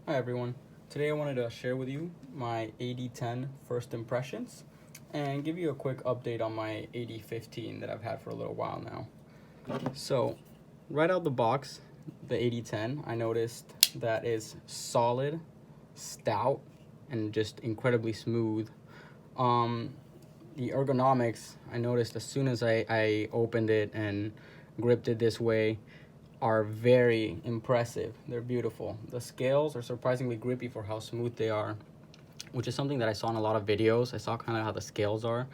Hi everyone. Today I wanted to share with you my AD10 first impressions and give you a quick update on my AD15 that I've had for a little while now. So, right out the box, the AD10, I noticed that is solid, stout, and just incredibly smooth. The ergonomics, I noticed as soon as I opened it and gripped it this way, are very impressive. They're beautiful. The scales are surprisingly grippy for how smooth they are, which is something that I saw in a lot of videos. I saw kind of how the scales are,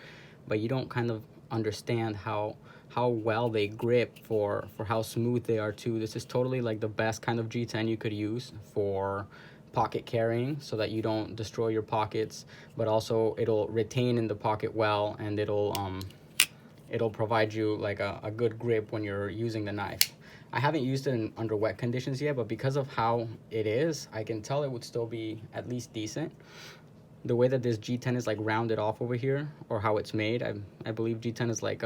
but you don't kind of understand how well they grip for how smooth they are too. This is totally like the best kind of G10 you could use for pocket carrying so that you don't destroy your pockets, but also it'll retain in the pocket well, and it'll provide you like a good grip when you're using the knife. I haven't used it under wet conditions yet, but because of how it is, I can tell it would still be at least decent. The way that this G10 is like rounded off over here, or how it's made, I believe G10 is like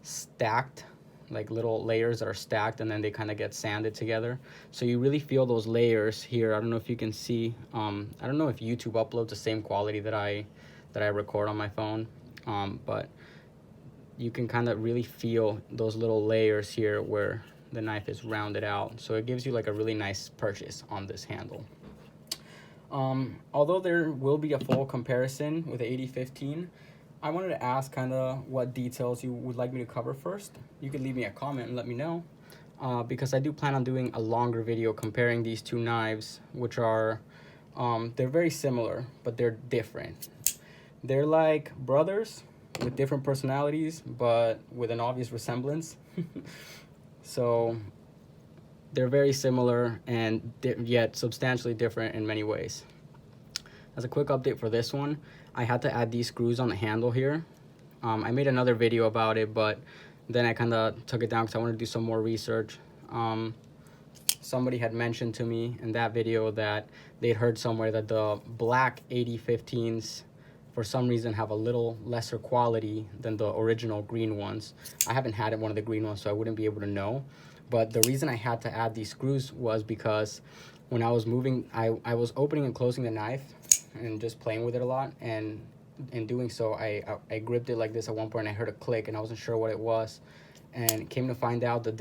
stacked, like little layers that are stacked and then they kind of get sanded together. So you really feel those layers here. I don't know if you can see. I don't know if YouTube uploads the same quality that I record on my phone, but you can kind of really feel those little layers here where the knife is rounded out. So it gives you like a really nice purchase on this handle. Although there will be a full comparison with the AD15, I wanted to ask kind of what details you would like me to cover first. You could leave me a comment and let me know, because I do plan on doing a longer video comparing these two knives, which are, they're very similar, but they're different. They're like brothers with different personalities, but with an obvious resemblance. So they're very similar and yet substantially different in many ways. As a quick update for this one, I had to add these screws on the handle here. I made another video about it, but then I kind of took it down because I wanted to do some more research. Somebody had mentioned to me in that video that they'd heard somewhere that the black AD15s for some reason have a little lesser quality than the original green ones. I haven't had one of the green ones, so I wouldn't be able to know. But the reason I had to add these screws was because when I was moving, I was opening and closing the knife and just playing with it a lot, and in doing so I gripped it like this at one point, and I heard a click and I wasn't sure what it was, and came to find out that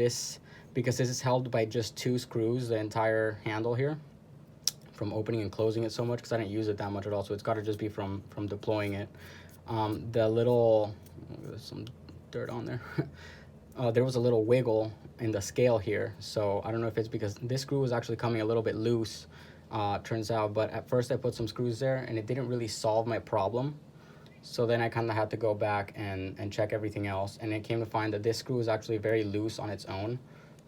because this is held by just two screws, the entire handle here, from opening and closing it so much, because I didn't use it that much at all, so it's got to just be from deploying it. The little, there's some dirt on there. There was a little wiggle in the scale here, so I don't know if it's because this screw was actually coming a little bit loose, turns out, but at first I put some screws there and it didn't really solve my problem. So then I kind of had to go back and check everything else, and it came to find that this screw is actually very loose on its own,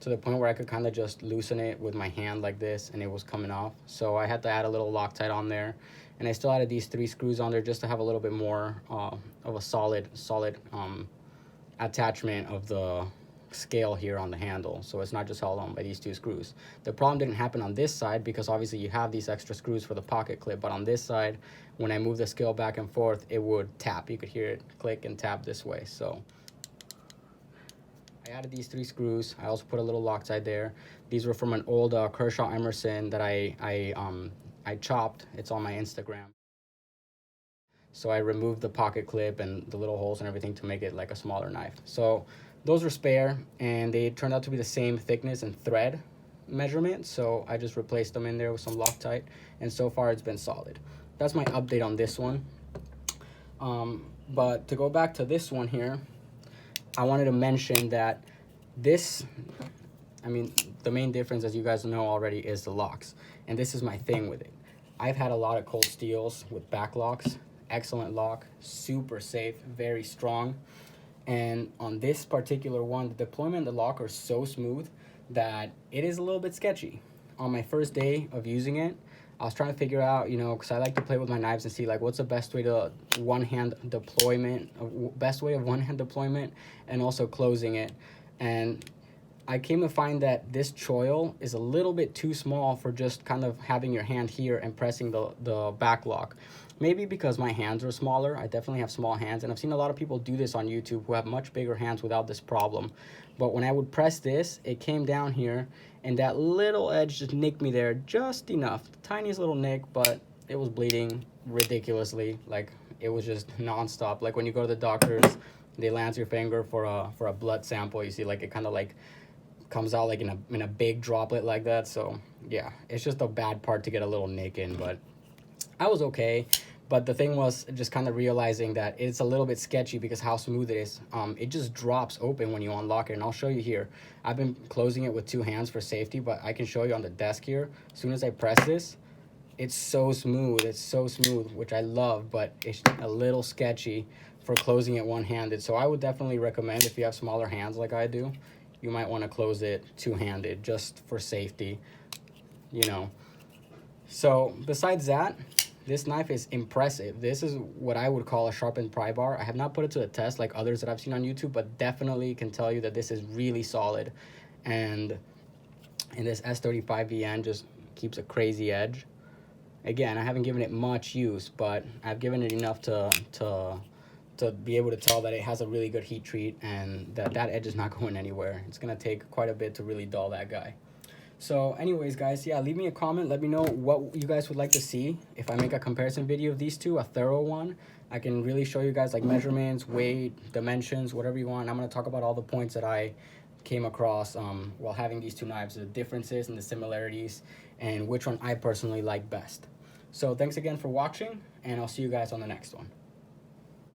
to the point where I could kind of just loosen it with my hand like this and it was coming off. So I had to add a little Loctite on there, and I still added these 3 screws on there just to have a little bit more of a solid attachment of the scale here on the handle, so it's not just held on by these 2 screws. The problem didn't happen on this side because obviously you have these extra screws for the pocket clip, but on this side, when I move the scale back and forth, it would tap. You could hear it click and tap this way. So I added these 3 screws. I also put a little Loctite there. These were from an old Kershaw Emerson that I chopped. It's on my Instagram. So I removed the pocket clip and the little holes and everything to make it like a smaller knife. So those were spare, and they turned out to be the same thickness and thread measurement. So I just replaced them in there with some Loctite, and so far it's been solid. That's my update on this one. But to go back to this one here, I wanted to mention that the main difference, as you guys know already, is the locks. And this is my thing with it. I've had a lot of cold steels with back locks. Excellent lock, super safe, very strong. And on this particular one, the deployment of the lock are so smooth that it is a little bit sketchy. On my first day of using it, I was trying to figure out, because I like to play with my knives and see like what's the best way of one-hand deployment and also closing it. And I came to find that this choil is a little bit too small for just kind of having your hand here and pressing the back lock. Maybe because my hands are smaller. I definitely have small hands, and I've seen a lot of people do this on YouTube who have much bigger hands without this problem. But when I would press this, it came down here, and that little edge just nicked me there just enough. The tiniest little nick, but it was bleeding ridiculously. Like, it was just nonstop. Like when you go to the doctors, they lance your finger for a blood sample. You see, like, it kind of like comes out like in a big droplet like that. So yeah, it's just a bad part to get a little nick in, but I was okay. But the thing was just kind of realizing that it's a little bit sketchy because how smooth it is. It just drops open when you unlock it, and I'll show you here. I've been closing it with 2 hands for safety, but I can show you on the desk here. As soon as I press this, it's so smooth. It's so smooth, which I love, but it's a little sketchy for closing it one-handed. So I would definitely recommend, if you have smaller hands like I do, you might want to close it two-handed just for safety, you know. So besides that, this knife is impressive. This is what I would call a sharpened pry bar. I have not put it to the test like others that I've seen on YouTube, but definitely can tell you that this is really solid. And this S35VN just keeps a crazy edge. Again, I haven't given it much use, but I've given it enough to be able to tell that it has a really good heat treat and that edge is not going anywhere. It's gonna take quite a bit to really dull that guy. So anyways, guys, yeah, leave me a comment. Let me know what you guys would like to see. If I make a comparison video of these two, a thorough one, I can really show you guys like measurements, weight, dimensions, whatever you want. I'm going to talk about all the points that I came across while having these two knives, the differences and the similarities, and which one I personally like best. So thanks again for watching, and I'll see you guys on the next one.